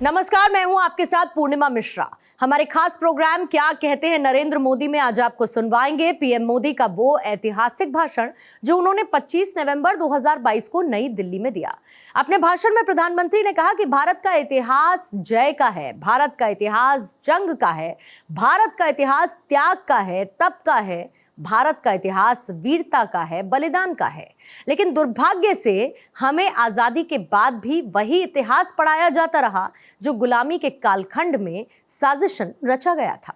नमस्कार, मैं हूं आपके साथ पूर्णिमा मिश्रा। हमारे खास प्रोग्राम क्या कहते हैं नरेंद्र मोदी में आज आपको सुनवाएंगे पीएम मोदी का वो ऐतिहासिक भाषण जो उन्होंने 25 नवंबर 2022 को नई दिल्ली में दिया। अपने भाषण में प्रधानमंत्री ने कहा कि भारत का इतिहास जय का है, भारत का इतिहास जंग का है, भारत का इतिहास त्याग का है, तप का है, भारत का इतिहास वीरता का है, बलिदान का है। लेकिन दुर्भाग्य से हमें आजादी के बाद भी वही इतिहास पढ़ाया जाता रहा जो गुलामी के कालखंड में साजिशन रचा गया था।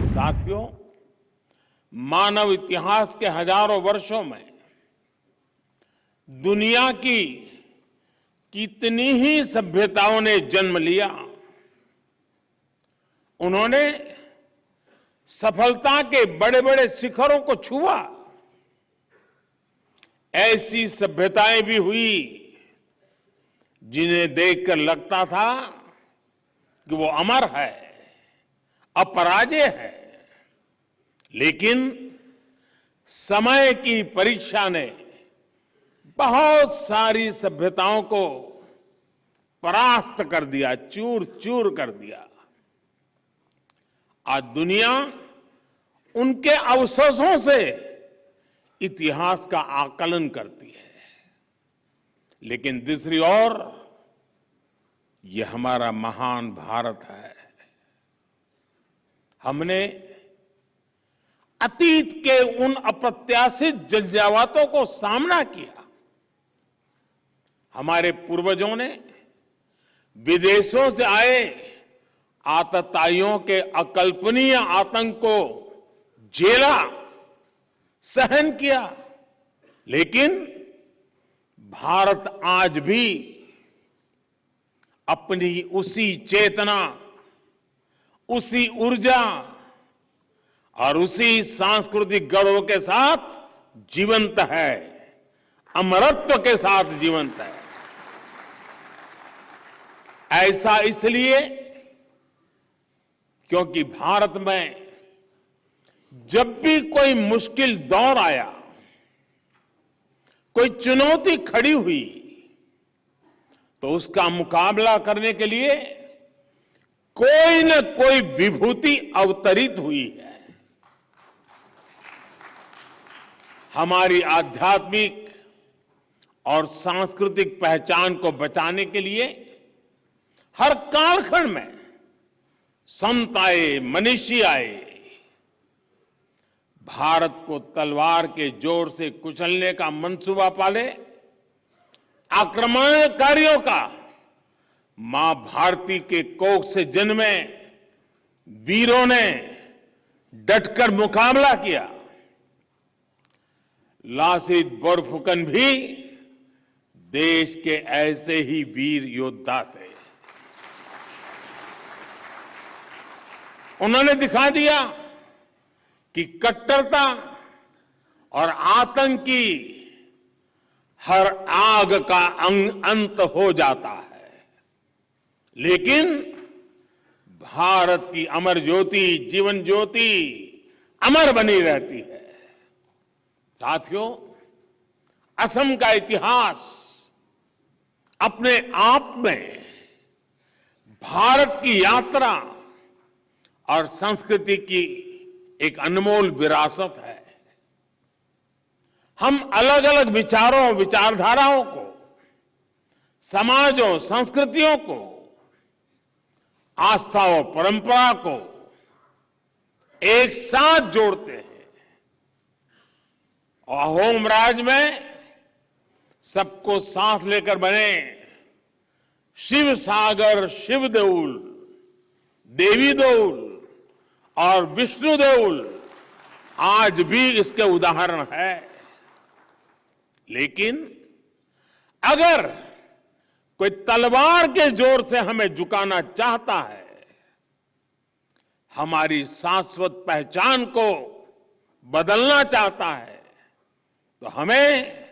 साथियों, मानव इतिहास के हजारों वर्षों में दुनिया की कितनी ही सभ्यताओं ने जन्म लिया। उन्होंने सफलता के बड़े बड़े शिखरों को छुआ। ऐसी सभ्यताएं भी हुई जिन्हें देखकर लगता था कि वो अमर है, अपराजेय है। लेकिन समय की परीक्षा ने बहुत सारी सभ्यताओं को परास्त कर दिया, चूर चूर कर दिया। आज दुनिया उनके अवशेषों से इतिहास का आकलन करती है। लेकिन दूसरी ओर यह हमारा महान भारत है। हमने अतीत के उन अप्रत्याशित जज्बातों को सामना किया। हमारे पूर्वजों ने विदेशों से आए आतताइयों के अकल्पनीय आतंक को झेला, सहन किया। लेकिन भारत आज भी अपनी उसी चेतना, उसी ऊर्जा और उसी सांस्कृतिक गौरव के साथ जीवंत है, अमरत्व के साथ जीवंत है। ऐसा इसलिए क्योंकि भारत में जब भी कोई मुश्किल दौर आया, कोई चुनौती खड़ी हुई, तो उसका मुकाबला करने के लिए कोई न कोई विभूति अवतरित हुई है। हमारी आध्यात्मिक और सांस्कृतिक पहचान को बचाने के लिए हर कालखंड में संत आए, मनीषी आए। भारत को तलवार के जोर से कुचलने का मंसूबा पाले आक्रमणकारियों का मां भारती के कोख से जन्मे वीरों ने डटकर मुकाबला किया। लासित बोरफुकन भी देश के ऐसे ही वीर योद्धा थे। उन्होंने दिखा दिया कि कट्टरता और आतंक की हर आग का अंत हो जाता है, लेकिन भारत की अमर ज्योति, जीवन ज्योति अमर बनी रहती है। साथियों, असम का इतिहास अपने आप में भारत की यात्रा और संस्कृति की एक अनमोल विरासत है। हम अलग अलग विचारों, विचारधाराओं को, समाजों, संस्कृतियों को, आस्था और परंपरा को एक साथ जोड़ते हैं। और अहोम राज में सबको साथ लेकर बने शिव सागर, शिव देउल, देवी देउल और विष्णु देउल आज भी इसके उदाहरण है। लेकिन अगर कोई तलवार के जोर से हमें झुकाना चाहता है, हमारी शाश्वत पहचान को बदलना चाहता है, तो हमें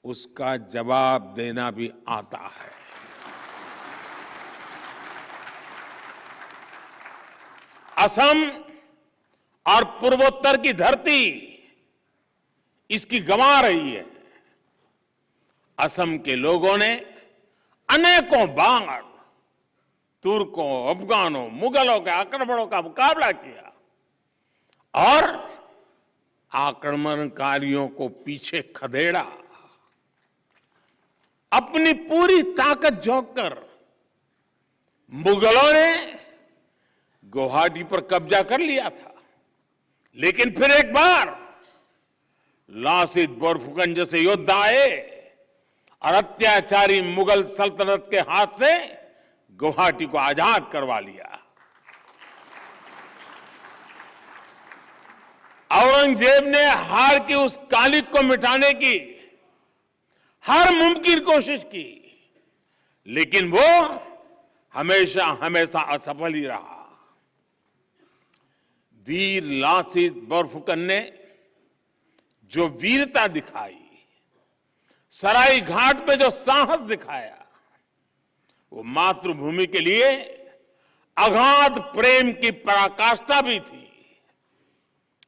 उसका जवाब देना भी आता है। असम और पूर्वोत्तर की धरती इसकी गंवा रही है। असम के लोगों ने अनेकों बार तुर्कों, अफगानों, मुगलों के आक्रमणों का मुकाबला किया और आक्रमणकारियों को पीछे खदेड़ा। अपनी पूरी ताकत झोंक कर मुगलों ने गुवाहाटी पर कब्जा कर लिया था, लेकिन फिर एक बार लासित बोरफुकन जैसे योद्धा आए और अत्याचारी मुगल सल्तनत के हाथ से गुवाहाटी को आजाद करवा लिया। औरंगजेब ने हार की उस कालिक को मिटाने की हर मुमकिन कोशिश की, लेकिन वो हमेशा हमेशा असफल ही रहा। वीर लासित बोरफुकन ने जो वीरता दिखाई, सराय घाट पे जो साहस दिखाया, वो मातृभूमि के लिए अगाध प्रेम की पराकाष्ठा भी थी।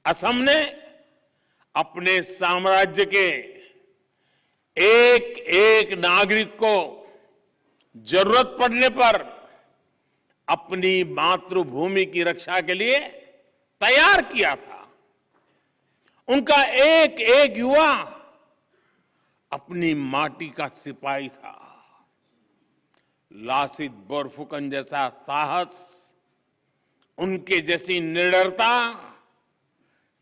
असम ने अपने साम्राज्य के एक एक नागरिक को जरूरत पड़ने पर अपनी मातृभूमि की रक्षा के लिए तैयार किया था। उनका एक एक युवा अपनी माटी का सिपाही था। लासित बोरफुकन जैसा साहस, उनके जैसी निडरता,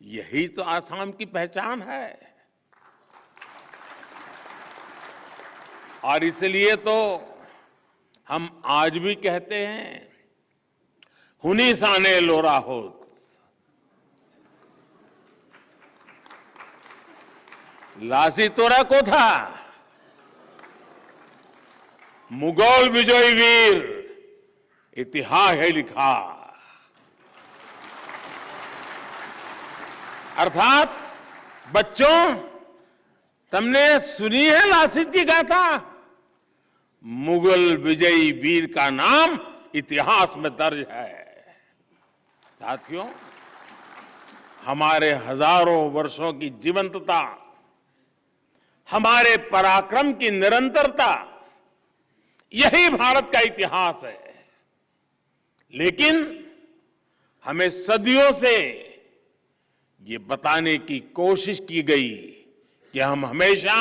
यही तो आसाम की पहचान है। और इसलिए तो हम आज भी कहते हैं, हुनी साने लोरा होत। लासित तोरा को था मुगल विजयी वीर, इतिहास है लिखा। अर्थात बच्चों, तुमने सुनी है लासित की गाथा? मुगल विजयी वीर का नाम इतिहास में दर्ज है। साथियों, हमारे हजारों वर्षों की जीवंतता, हमारे पराक्रम की निरंतरता, यही भारत का इतिहास है। लेकिन हमें सदियों से ये बताने की कोशिश की गई कि हम हमेशा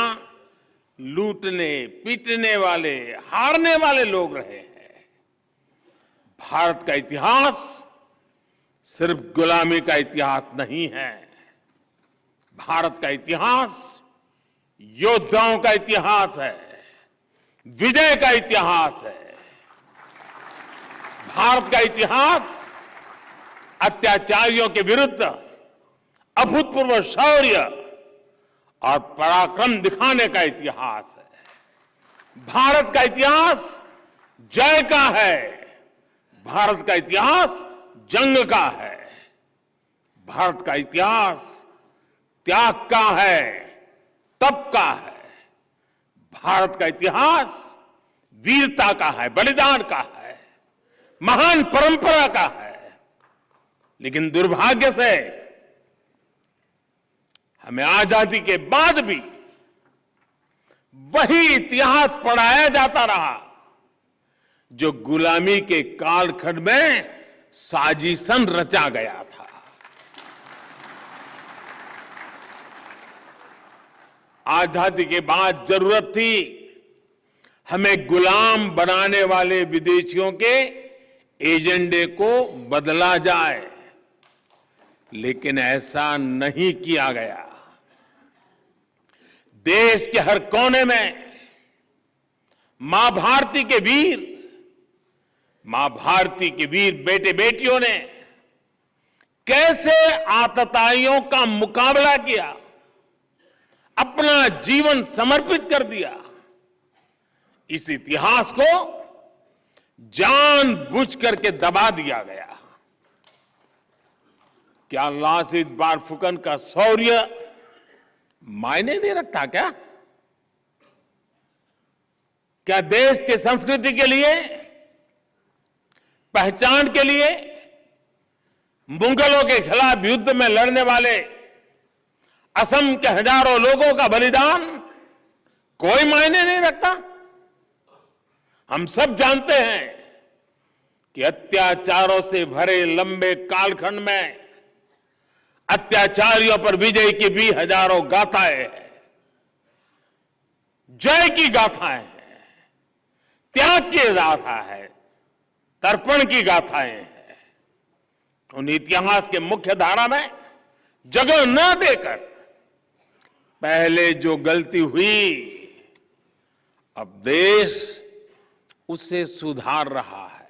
लूटने, पीटने वाले, हारने वाले लोग रहे हैं। भारत का इतिहास सिर्फ गुलामी का इतिहास नहीं है। भारत का इतिहास योद्धाओं का इतिहास है, विजय का इतिहास है। भारत का इतिहास अत्याचारियों के विरुद्ध अभूतपूर्व शौर्य और पराक्रम दिखाने का इतिहास है। भारत का इतिहास जय का है, भारत का इतिहास जंग का है। भारत का इतिहास त्याग का है, तप का है। भारत का इतिहास वीरता का है, बलिदान का है, महान परंपरा का है। लेकिन दुर्भाग्य से हमें आजादी के बाद भी वही इतिहास पढ़ाया जाता रहा जो गुलामी के कालखंड में साजिशन रचा गया था। आजादी के बाद जरूरत थी हमें गुलाम बनाने वाले विदेशियों के एजेंडे को बदला जाए, लेकिन ऐसा नहीं किया गया। देश के हर कोने में मां भारती के वीर, मां भारती के वीर बेटे बेटियों ने कैसे आतताइयों का मुकाबला किया, अपना जीवन समर्पित कर दिया। इस इतिहास को जानबूझ करके दबा दिया गया। क्या लासित बोरफुकन का शौर्य मायने नहीं रखता क्या? क्या देश के संस्कृति के लिए, पहचान के लिए मुगलों के खिलाफ युद्ध में लड़ने वाले असम के हजारों लोगों का बलिदान कोई मायने नहीं रखता? हम सब जानते हैं कि अत्याचारों से भरे लंबे कालखंड में अत्याचारियों पर विजय की भी हजारों गाथाएं हैं, जय की गाथाएं हैं, त्याग की गाथा है, तर्पण की गाथाएं हैं। उन इतिहास के मुख्य धारा में जगह न देकर पहले जो गलती हुई, अब देश उसे सुधार रहा है।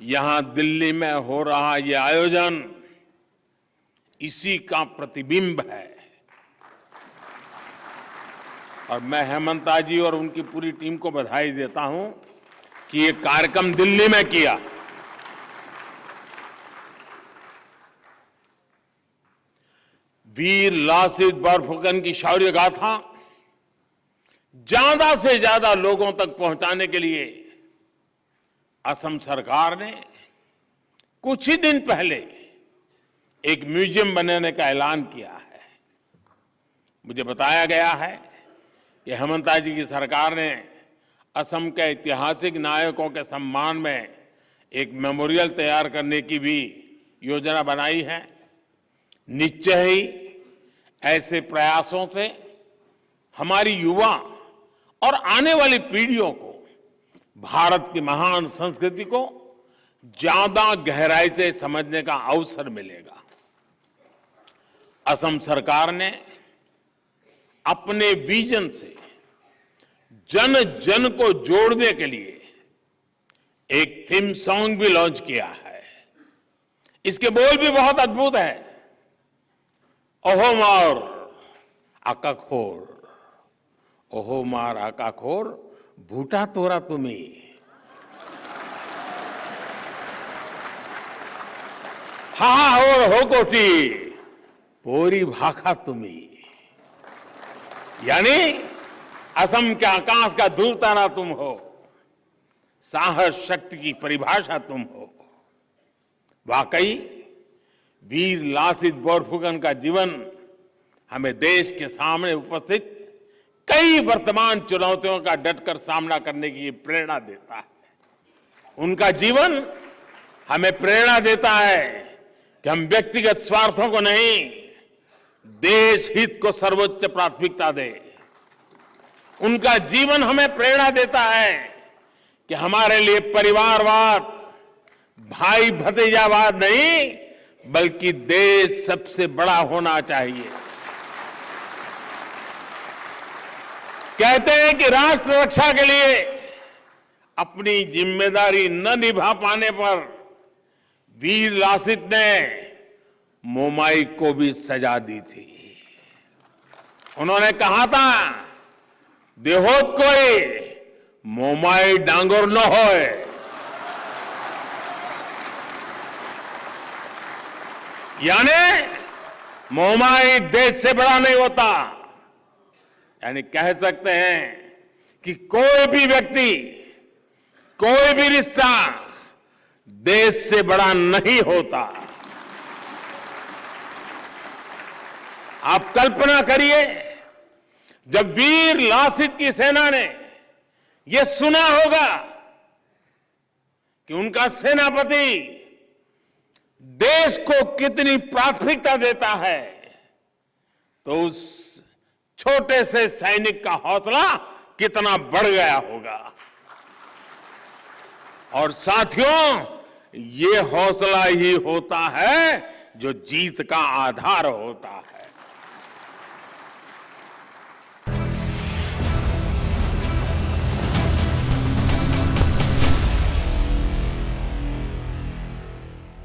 यहां दिल्ली में हो रहा यह आयोजन इसी का प्रतिबिंब है। और मैं हेमंता जी और उनकी पूरी टीम को बधाई देता हूं कि ये कार्यक्रम दिल्ली में किया। वीर लासित बोरफुकन की शौर्य गाथा ज्यादा से ज्यादा लोगों तक पहुंचाने के लिए असम सरकार ने कुछ ही दिन पहले एक म्यूजियम बनाने का ऐलान किया है। मुझे बताया गया है कि हेमंता जी की सरकार ने असम के ऐतिहासिक नायकों के सम्मान में एक मेमोरियल तैयार करने की भी योजना बनाई है। निश्चय ही ऐसे प्रयासों से हमारी युवा और आने वाली पीढ़ियों को भारत की महान संस्कृति को ज्यादा गहराई से समझने का अवसर मिलेगा। असम सरकार ने अपने विजन से जन जन को जोड़ने के लिए एक थीम सॉन्ग भी लॉन्च किया है। इसके बोल भी बहुत अद्भुत है। ओहो मार आकाखोर, ओहो मार आकाखोर, भूटा तोरा तुम्हें, हा और हो कोटी पोरी भाखा तुम्हें। यानी असम के आकाश का दूर तारा तुम हो, साहस शक्ति की परिभाषा तुम हो। वाकई वीर लासित बोरफुकन का जीवन हमें देश के सामने उपस्थित कई वर्तमान चुनौतियों का डटकर सामना करने की प्रेरणा देता है। उनका जीवन हमें प्रेरणा देता है कि हम व्यक्तिगत स्वार्थों को नहीं, देश हित को सर्वोच्च प्राथमिकता दें। उनका जीवन हमें प्रेरणा देता है कि हमारे लिए परिवारवाद, भाई भतीजावाद नहीं, बल्कि देश सबसे बड़ा होना चाहिए। कहते हैं कि राष्ट्र रक्षा के लिए अपनी जिम्मेदारी न निभा पाने पर वीर लासित ने मोमाई को भी सजा दी थी। उन्होंने कहा था, देहोत कोई मोमाई डांगोर न होए। यानी मोमाई देश से बड़ा नहीं होता। यानी कह सकते हैं कि कोई भी व्यक्ति, कोई भी रिश्ता देश से बड़ा नहीं होता। आप कल्पना करिए, जब वीर लासित की सेना ने यह सुना होगा कि उनका सेनापति देश को कितनी प्राथमिकता देता है, तो उस छोटे से सैनिक का हौसला कितना बढ़ गया होगा। और साथियों, ये हौसला ही होता है जो जीत का आधार होता है।